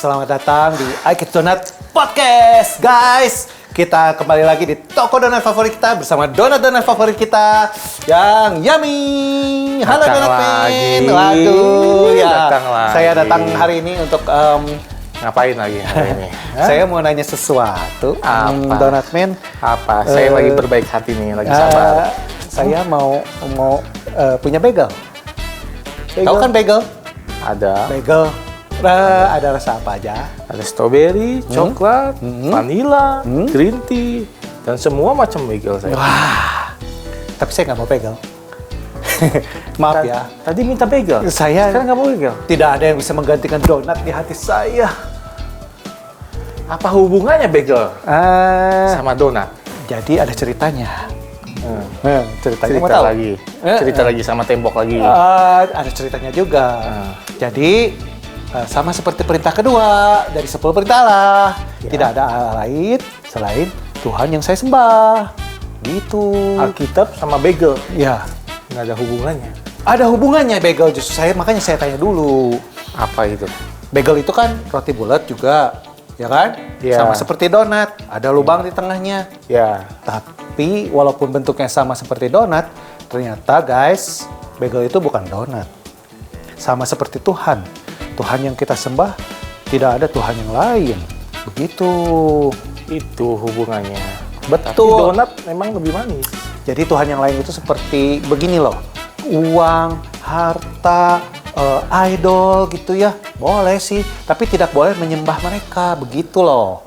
Selamat datang di I Get Donut Podcast, guys. Kita kembali lagi di toko donat favorit kita bersama donat-donat favorit kita yang yummy. Halo Donatman. Waduh, ya. Saya datang hari ini untuk ngapain lagi hari ini? Saya mau nanya sesuatu. Apa? Donatman. Apa? Saya lagi berbaik hati nih, lagi sabar. Saya mau punya bagel. Tahu kan bagel? Ada. Bagel. Ada rasa apa aja? Ada strawberry, coklat, vanilla, green tea, dan semua macam bagel saya. Wah, tapi saya nggak mau bagel. Maaf ya. Tadi minta bagel. Saya sekarang nggak mau bagel. Tidak ada yang bisa menggantikan donat di hati saya. Apa hubungannya bagel sama donat? Jadi ada ceritanya. Ceritanya cerita lagi. Cerita lagi sama tembok lagi. Ada ceritanya juga. Jadi sama seperti perintah kedua dari 10 perintah Allah. Ya. Tidak ada Allah lain selain Tuhan yang saya sembah. Gitu. Alkitab sama bagel. Ya. Nggak ada hubungannya. Ada hubungannya bagel justru makanya saya tanya dulu. Apa itu? Bagel itu kan roti bulat juga, ya kan? Ya. Sama seperti donat, ada lubang di tengahnya. Ya. Tapi walaupun bentuknya sama seperti donat, ternyata guys, bagel itu bukan donat. Sama seperti Tuhan. Tuhan yang kita sembah, tidak ada Tuhan yang lain. Begitu. Itu hubungannya. Betul. Tapi donat memang lebih manis. Jadi Tuhan yang lain itu seperti begini loh. Uang, harta, idol gitu ya, boleh sih, tapi tidak boleh menyembah mereka, begitu loh.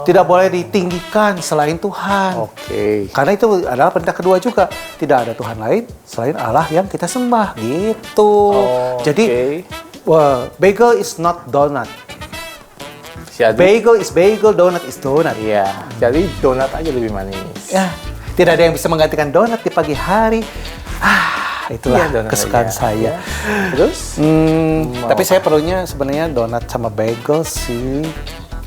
Tidak boleh ditinggikan selain Tuhan. Oke. Karena itu adalah perintah kedua juga, tidak ada Tuhan lain selain Allah yang kita sembah, gitu. Jadi, bagel is not donut. Jadi, Bagel is bagel, donut is donut. iya. Jadi donat aja lebih manis. Ya, tidak ada yang bisa menggantikan donat di pagi hari. Itulah Iya, donat kesukaan aja. saya. Terus Tapi saya perlunya sebenarnya donat sama bagel sih.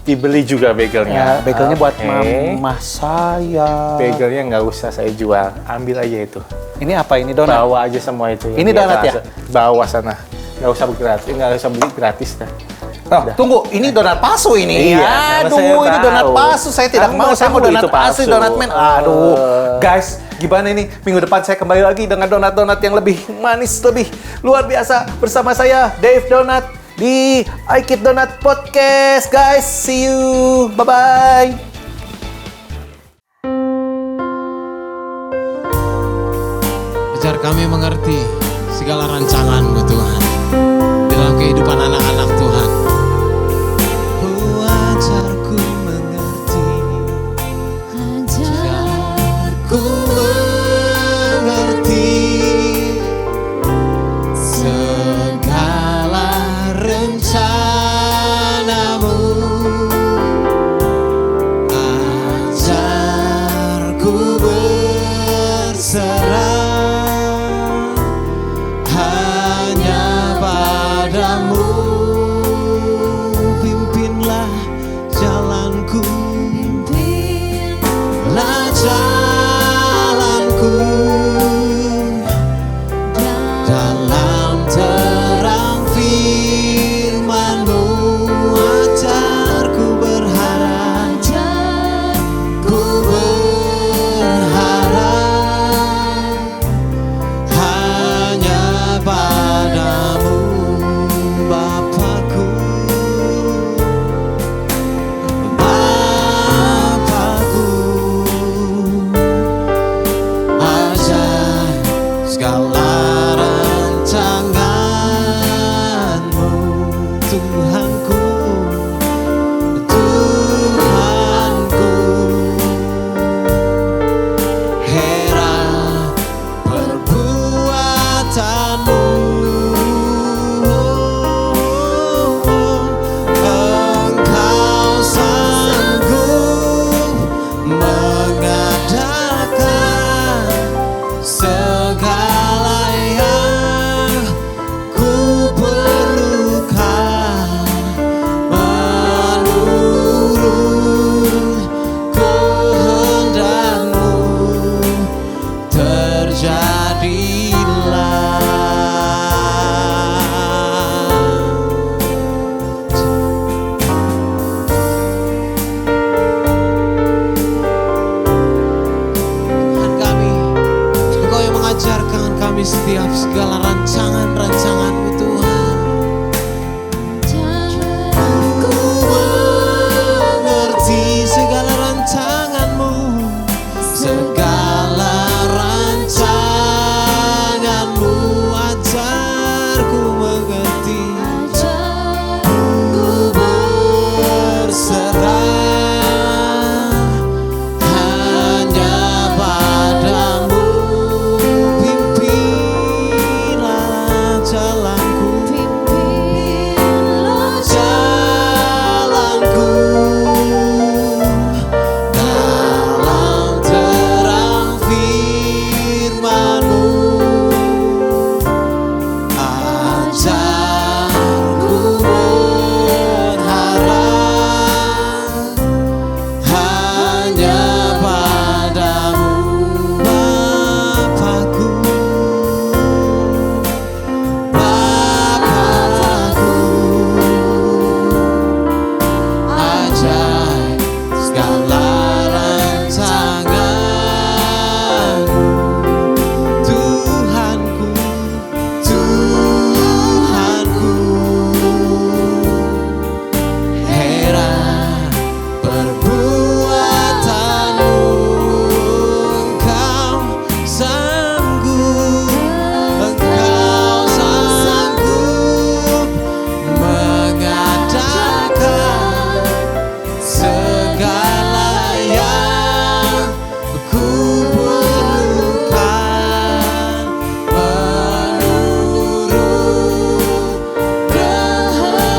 dibeli juga bagelnya. Ya, bagelnya buat Oke. mama saya. Bagelnya nggak usah saya jual, ambil aja itu. Ini apa ini donat? Bawa aja semua itu. Ini donat ya? Bawa sana. Nggak usah gratis, nggak usah beli gratis dah. Oh, tunggu, ini donat palsu ini. Iya, karena Aduh, saya ini tahu. donat palsu. Saya tidak Kamu mau. Saya mau tahu donat itu palsu. asli, donat man. Aduh, guys, gimana ini? Minggu depan saya kembali lagi dengan donat-donat yang lebih manis, lebih luar biasa bersama saya, Dave Donat di I Kid Donat Podcast. Guys, see you. Bye-bye. Ajar kami mengerti segala rancangan-Mu Tuhan dalam kehidupan anak-anak Tuhan. Ajarku mengerti, ajarku mengerti segala rencana-Mu. Ajarku berserah hanya padamu.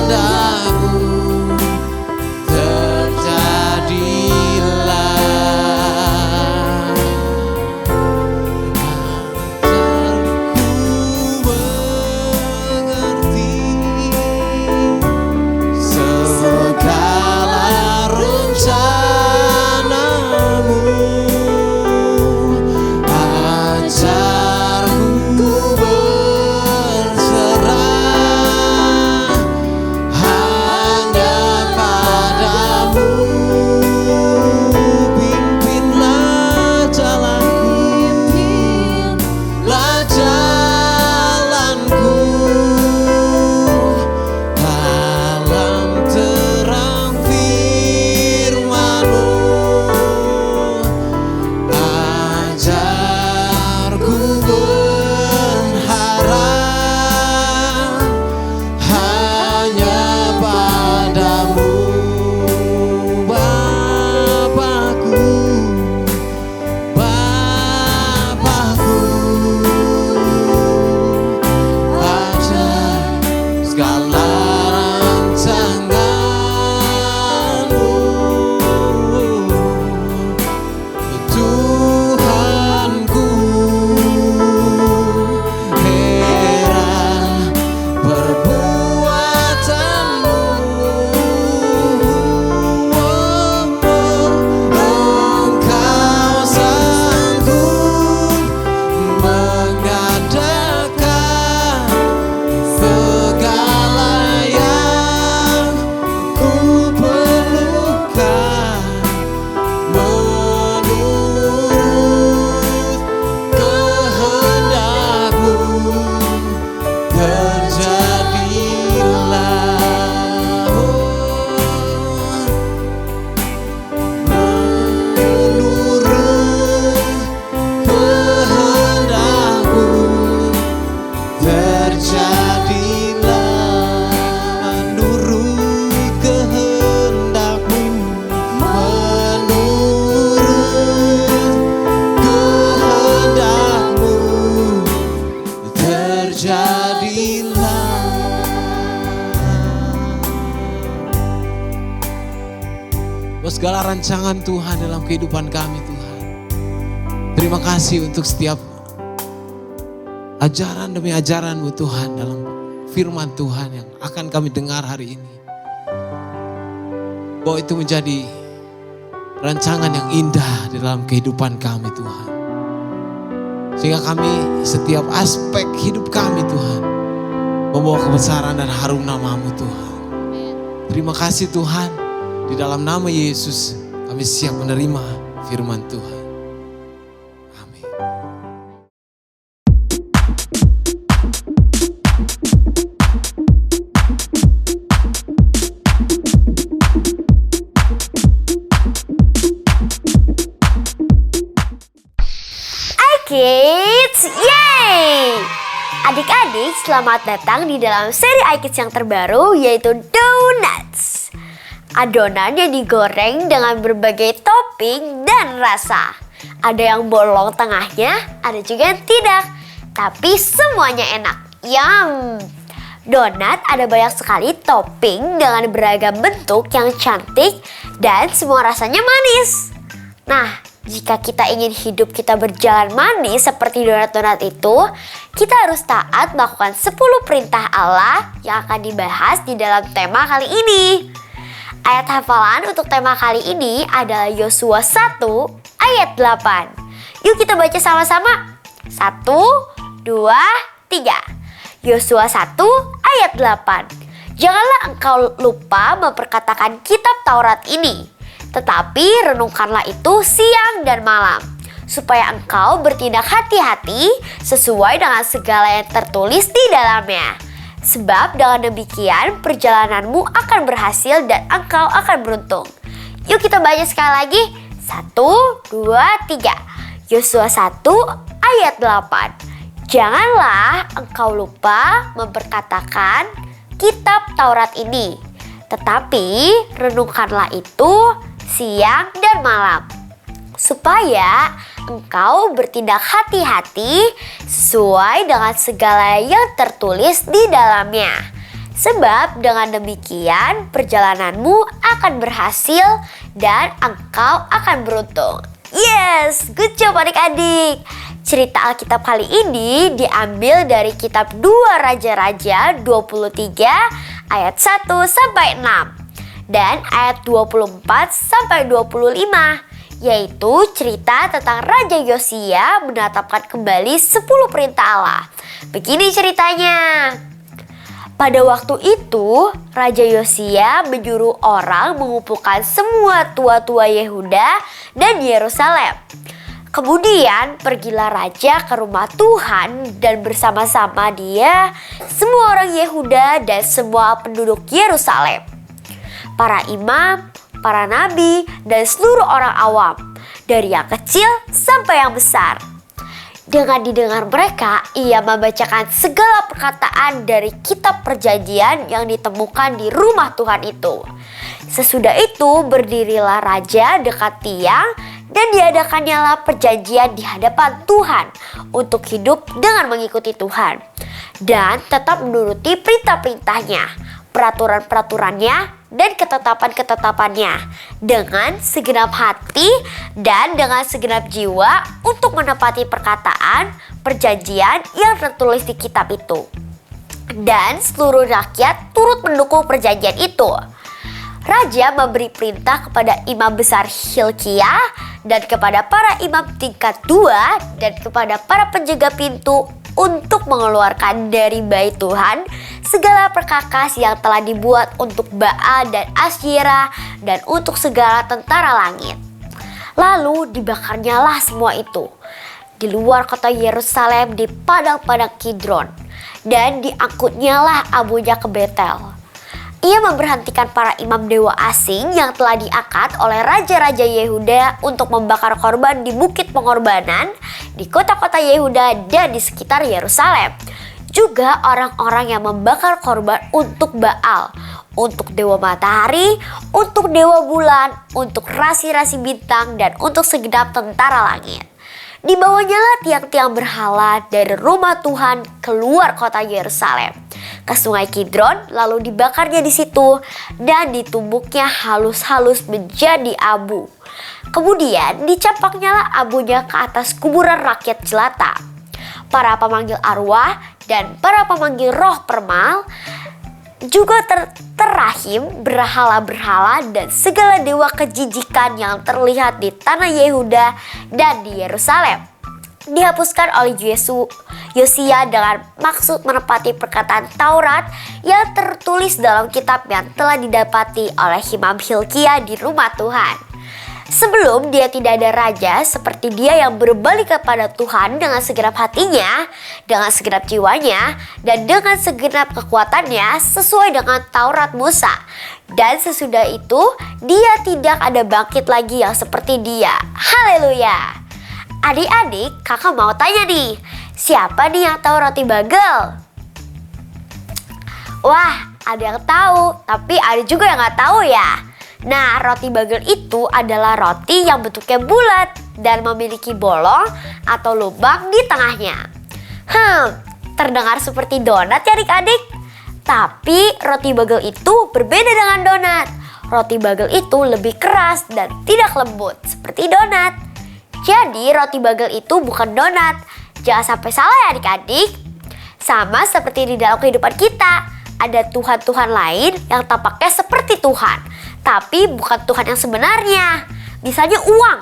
kehendakmu terjadilah. Ajarku mengerti segala rencanamu. Ajarku berserah hanya padamu. Pimpinlah jalanku, pimpinlah jalanku dalam terang firman-Mu. Ajarku berharap hanya padamu, Bapakku, Bapakku. Ajar segala rancangan-Mu, Tuhanku. Heran perbuatanmu, Engkau sanggup mengadakan segala yang ku perlukan menurut kehendak-Mu terjadilah. Menurut kehendak-Mu terjadilah. Menurut kehendak-Mu, menurut kehendak-Mu terjadilah. Buat segala rancangan Tuhan dalam kehidupan kami, Tuhan. Terima kasih untuk setiap ajaran demi ajaran-Mu, Tuhan, dalam firman Tuhan yang akan kami dengar hari ini. Bahwa itu menjadi rancangan yang indah di dalam kehidupan kami, Tuhan. Sehingga kami setiap aspek hidup kami, Tuhan, membawa kebesaran dan harum nama-Mu, Tuhan. Terima kasih, Tuhan. Di dalam nama Yesus kami siap menerima firman Tuhan. Amin. iKids, yeay! Adik-adik, selamat datang di dalam seri iKids yang terbaru, yaitu Donuts. Adonan yang digoreng dengan berbagai topping dan rasa. Ada yang bolong tengahnya, ada juga yang tidak. Tapi semuanya enak. Yum! Donat ada banyak sekali topping dengan beragam bentuk yang cantik dan semua rasanya manis. Nah, jika kita ingin hidup kita berjalan manis seperti donat-donat itu, kita harus taat melakukan 10 perintah Allah yang akan dibahas di dalam tema kali ini. Ayat hafalan untuk tema kali ini adalah Yosua 1 ayat 8. Yuk kita baca sama-sama. 1, 2, 3. Yosua 1 ayat 8. Janganlah engkau lupa memperkatakan kitab Taurat ini, tetapi renungkanlah itu siang dan malam, supaya engkau bertindak hati-hati sesuai dengan segala yang tertulis di dalamnya. Sebab dengan demikian perjalananmu akan berhasil dan engkau akan beruntung. Yuk kita baca sekali lagi. 1, 2, 3. Yosua 1 ayat 8. Janganlah engkau lupa memperkatakan kitab Taurat ini, tetapi renungkanlah itu siang dan malam, supaya engkau bertindak hati-hati sesuai dengan segala yang tertulis di dalamnya. Sebab dengan demikian perjalananmu akan berhasil dan engkau akan beruntung. Yes, good job adik-adik. Cerita Alkitab kali ini diambil dari kitab 2 Raja-Raja 23 ayat 1 sampai 6 dan ayat 24 sampai 25. Yaitu cerita tentang Raja Yosia menetapkan kembali 10 perintah Allah. Begini ceritanya. Pada waktu itu, Raja Yosia menyuruh orang mengumpulkan semua tua-tua Yehuda dan Yerusalem. Kemudian pergilah raja ke rumah Tuhan dan bersama-sama dia semua orang Yehuda dan semua penduduk Yerusalem. Para imam, para nabi, dan seluruh orang awam, dari yang kecil sampai yang besar. Dengan didengar mereka, ia membacakan segala perkataan dari kitab perjanjian yang ditemukan di rumah Tuhan itu. Sesudah itu berdirilah raja dekat tiang dan diadakannya perjanjian di hadapan Tuhan untuk hidup dengan mengikuti Tuhan dan tetap menuruti perintah-perintahnya, peraturan-peraturannya, dan ketetapan-ketetapannya dengan segenap hati dan dengan segenap jiwa untuk menepati perkataan perjanjian yang tertulis di kitab itu. Dan seluruh rakyat turut mendukung perjanjian itu. Raja memberi perintah kepada imam besar Hilkia dan kepada para imam tingkat 2 dan kepada para penjaga pintu untuk mengeluarkan dari bait Tuhan segala perkakas yang telah dibuat untuk Baal dan Asyera dan untuk segala tentara langit. Lalu dibakarnyalah semua itu di luar kota Yerusalem di padang-padang Kidron dan diangkutnyalah abunya ke Betel. Ia memberhentikan para imam dewa asing yang telah diangkat oleh raja-raja Yehuda untuk membakar korban di bukit pengorbanan di kota-kota Yehuda dan di sekitar Yerusalem. Juga orang-orang yang membakar korban untuk Baal, untuk dewa matahari, untuk dewa bulan, untuk rasi-rasi bintang, dan untuk segenap tentara langit. Dibawanyalah tiang-tiang berhala dari rumah Tuhan keluar kota Yerusalem ke sungai Kidron, lalu dibakarnya di situ dan ditumbuknya halus-halus menjadi abu. Kemudian dicampaknyalah abunya ke atas kuburan rakyat jelata. Para pemanggil arwah dan para pemanggil roh permal juga terrahim berhala-berhala dan segala dewa kejijikan yang terlihat di tanah Yehuda dan di Yerusalem dihapuskan oleh Yosia dengan maksud menepati perkataan Taurat yang tertulis dalam kitab yang telah didapati oleh Imam Hilkia di rumah Tuhan. Sebelum dia tidak ada raja seperti dia yang berbalik kepada Tuhan dengan segenap hatinya, dengan segenap jiwanya, dan dengan segenap kekuatannya sesuai dengan Taurat Musa. Dan sesudah itu dia tidak ada bangkit lagi yang seperti dia. Haleluya! Adik-adik, kakak mau tanya nih, siapa nih yang tahu roti bagel? Wah, ada yang tahu, tapi ada juga yang nggak tahu ya. Nah, roti bagel itu adalah roti yang bentuknya bulat dan memiliki bolong atau lubang di tengahnya. Terdengar seperti donat ya adik-adik. Tapi roti bagel itu berbeda dengan donat. Roti bagel itu lebih keras dan tidak lembut seperti donat. Jadi roti bagel itu bukan donat. Jangan sampai salah ya adik-adik. Sama seperti di dalam kehidupan kita. Ada Tuhan-Tuhan lain yang tampaknya seperti Tuhan, tapi bukan Tuhan yang sebenarnya. Misalnya uang.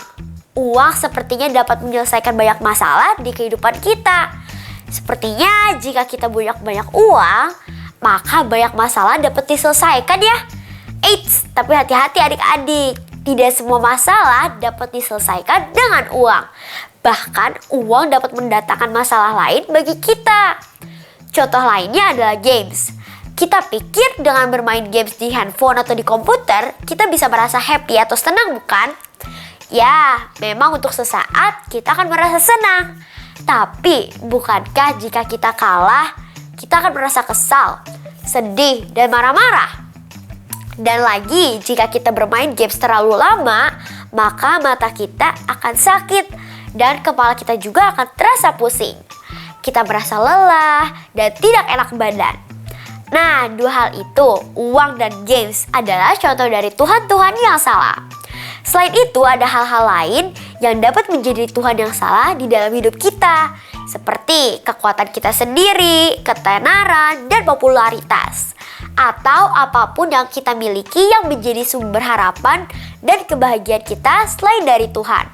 Uang sepertinya dapat menyelesaikan banyak masalah di kehidupan kita. Sepertinya jika kita punya banyak uang, maka banyak masalah dapat diselesaikan ya. Eits, tapi hati-hati adik-adik. Tidak semua masalah dapat diselesaikan dengan uang. Bahkan uang dapat mendatangkan masalah lain bagi kita. Contoh lainnya adalah games. Kita pikir dengan bermain games di handphone atau di komputer, kita bisa merasa happy atau senang bukan? Ya, memang untuk sesaat kita akan merasa senang. Tapi, bukankah jika kita kalah, kita akan merasa kesal, sedih, dan marah-marah? Dan lagi, jika kita bermain games terlalu lama, maka mata kita akan sakit dan kepala kita juga akan terasa pusing. Kita merasa lelah dan tidak enak badan. Nah, dua hal itu, uang dan games, adalah contoh dari Tuhan-Tuhan yang salah. Selain itu, ada hal-hal lain yang dapat menjadi Tuhan yang salah di dalam hidup kita, seperti kekuatan kita sendiri, ketenaran, dan popularitas, atau apapun yang kita miliki yang menjadi sumber harapan dan kebahagiaan kita selain dari Tuhan.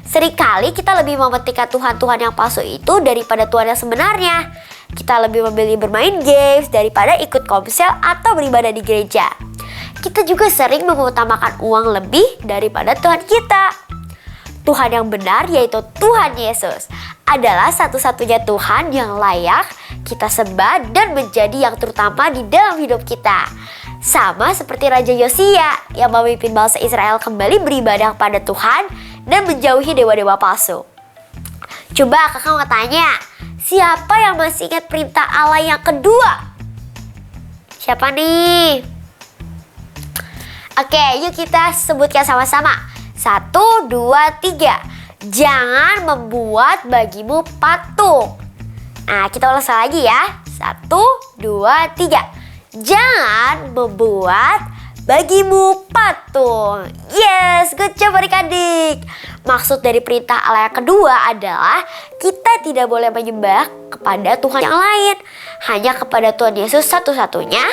Seringkali kita lebih mementingkan Tuhan-Tuhan yang palsu itu daripada Tuhan yang sebenarnya. Kita lebih memilih bermain games daripada ikut komsel atau beribadah di gereja. Kita juga sering mengutamakan uang lebih daripada Tuhan kita. Tuhan yang benar, yaitu Tuhan Yesus, adalah satu-satunya Tuhan yang layak kita sembah dan menjadi yang terutama di dalam hidup kita. Sama seperti Raja Yosia yang memimpin bangsa Israel kembali beribadah pada Tuhan dan menjauhi dewa-dewa palsu. Coba kakak mau tanya, siapa yang masih ingat perintah Allah yang kedua? Siapa nih? Oke, yuk kita sebutkan sama-sama. 1, 2, 3. Jangan membuat bagimu patung. Nah, kita ulang lagi ya. 1, 2, 3. Jangan membuat bagimu patung. Yes, good job adik-adik. Maksud dari perintah Allah yang kedua adalah kita tidak boleh menyembah kepada Tuhan yang lain. Hanya kepada Tuhan Yesus satu-satunya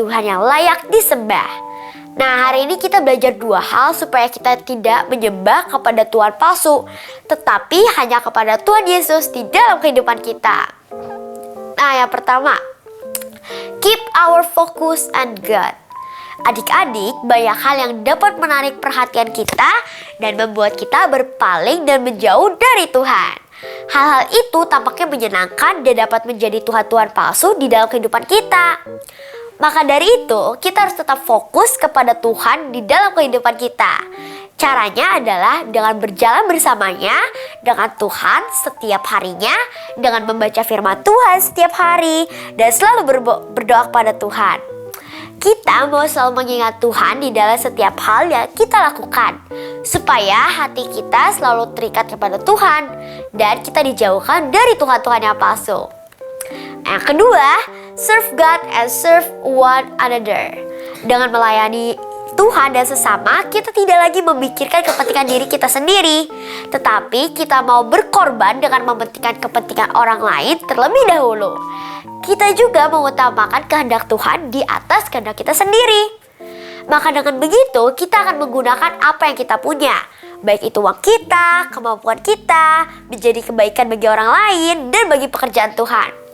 Tuhan yang layak disembah. Nah, hari ini kita belajar dua hal supaya kita tidak menyembah kepada Tuhan palsu, tetapi hanya kepada Tuhan Yesus di dalam kehidupan kita. Nah, yang pertama, keep our focus on God. Adik-adik, banyak hal yang dapat menarik perhatian kita dan membuat kita berpaling dan menjauh dari Tuhan. Hal-hal itu tampaknya menyenangkan dan dapat menjadi Tuhan-Tuhan palsu di dalam kehidupan kita. Maka dari itu, kita harus tetap fokus kepada Tuhan di dalam kehidupan kita. Caranya adalah dengan berjalan bersamanya dengan Tuhan setiap harinya, dengan membaca firman Tuhan setiap hari, dan selalu berdoa kepada Tuhan. Kita mau selalu mengingat Tuhan di dalam setiap hal yang kita lakukan, supaya hati kita selalu terikat kepada Tuhan, dan kita dijauhkan dari Tuhan-Tuhan yang palsu. Yang kedua, serve God and serve one another. Dengan melayani Tuhan dan sesama, kita tidak lagi memikirkan kepentingan diri kita sendiri, tetapi kita mau berkorban dengan mementingkan kepentingan orang lain terlebih dahulu. Kita juga mengutamakan kehendak Tuhan di atas kehendak kita sendiri. Maka dengan begitu, kita akan menggunakan apa yang kita punya, baik itu uang kita, kemampuan kita, menjadi kebaikan bagi orang lain dan bagi pekerjaan Tuhan.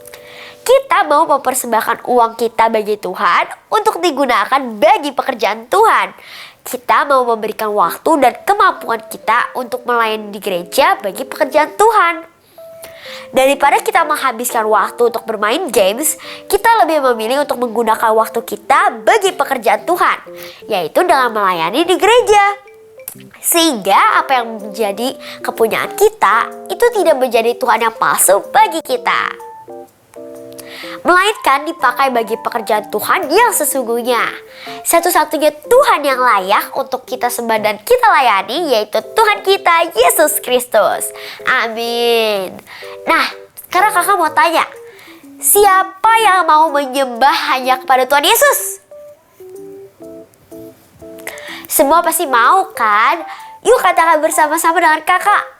Kita mau mempersembahkan uang kita bagi Tuhan untuk digunakan bagi pekerjaan Tuhan. Kita mau memberikan waktu dan kemampuan kita untuk melayani di gereja bagi pekerjaan Tuhan. Daripada kita menghabiskan waktu untuk bermain games, kita lebih memilih untuk menggunakan waktu kita bagi pekerjaan Tuhan, yaitu dengan melayani di gereja. Sehingga apa yang menjadi kepunyaan kita itu tidak menjadi Tuhan yang palsu bagi kita, melainkan dipakai bagi pekerjaan Tuhan yang sesungguhnya. Satu-satunya Tuhan yang layak untuk kita sembah dan kita layani yaitu Tuhan kita, Yesus Kristus. Amin. Nah, sekarang kakak mau tanya, siapa yang mau menyembah hanya kepada Tuhan Yesus? Semua pasti mau kan? Yuk katakan bersama-sama dengan kakak.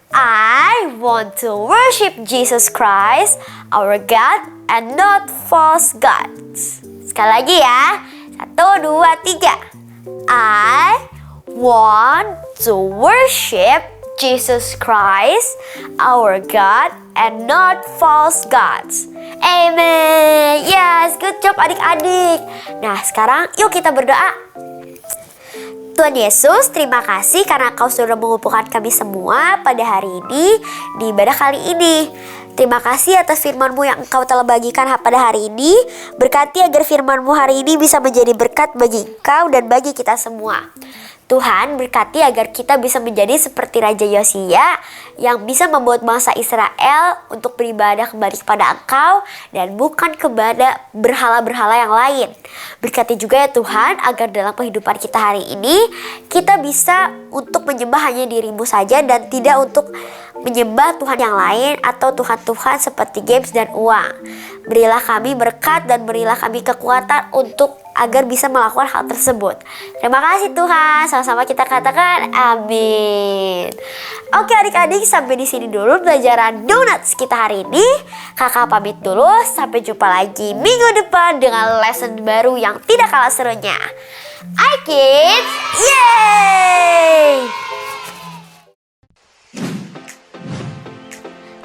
I want to worship Jesus Christ, our God, and not false gods. Sekali lagi ya. 1, 2, 3. I want to worship Jesus Christ, our God, and not false gods. Amen. Yes, good job adik-adik. Nah, sekarang yuk kita berdoa. Tuhan Yesus, terima kasih karena Kau sudah mengumpulkan kami semua pada hari ini di ibadah kali ini. Terima kasih atas firman-Mu yang Engkau telah bagikan pada hari ini. Berkati agar firman-Mu hari ini bisa menjadi berkat bagi Engkau dan bagi kita semua. Tuhan, berkati agar kita bisa menjadi seperti Raja Yosia yang bisa membuat bangsa Israel untuk beribadah kembali kepada Engkau dan bukan kepada berhala-berhala yang lain. Berkati juga ya Tuhan agar dalam kehidupan kita hari ini kita bisa untuk menyembah hanya diri-Mu saja dan tidak untuk menyembah Tuhan yang lain atau Tuhan-Tuhan seperti games dan uang. Berilah kami berkat dan berilah kami kekuatan untuk agar bisa melakukan hal tersebut. Terima kasih Tuhan. Sama-sama kita katakan amin. Oke adik-adik, sampai di sini dulu pelajaran Donuts kita hari ini. Kakak pamit dulu, sampai jumpa lagi minggu depan dengan lesson baru yang tidak kalah serunya. iKids, yeay!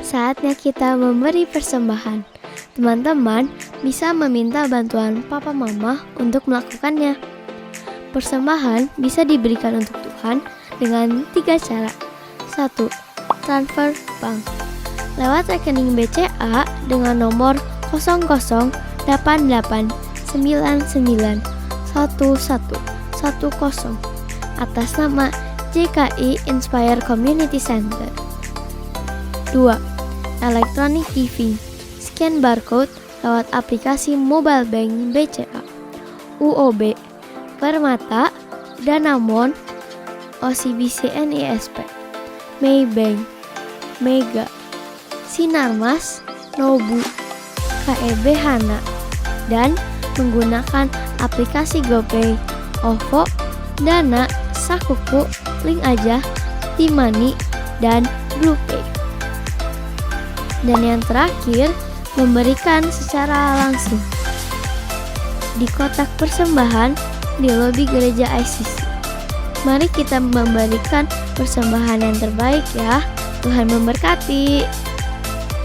Saatnya kita memberi persembahan. Teman-teman bisa meminta bantuan papa mama untuk melakukannya. Persembahan bisa diberikan untuk Tuhan dengan 3 cara. 1. Transfer bank. Lewat rekening BCA dengan nomor 0088991110 atas nama JKI Inspire Community Center. 2. Electronic giving. Scan barcode lewat aplikasi mobile bank BCA, UOB, Permata, Danamon, OCBC NISP, Maybank, Mega, Sinarmas, Nobu, KEB Hana, dan menggunakan aplikasi GoPay, OVO, Dana, Sakuku, Link Aja, Timani, dan BluePay. Dan yang terakhir, memberikan secara langsung di kotak persembahan di lobi gereja ICC. Mari kita memberikan persembahan yang terbaik ya. Tuhan memberkati.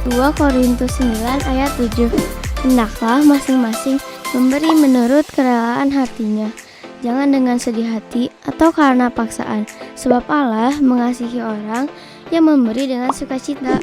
2 Korintus 9 ayat 7. Hendaklah masing-masing memberi menurut kerelaan hatinya, jangan dengan sedih hati atau karena paksaan, sebab Allah mengasihi orang yang memberi dengan sukacita.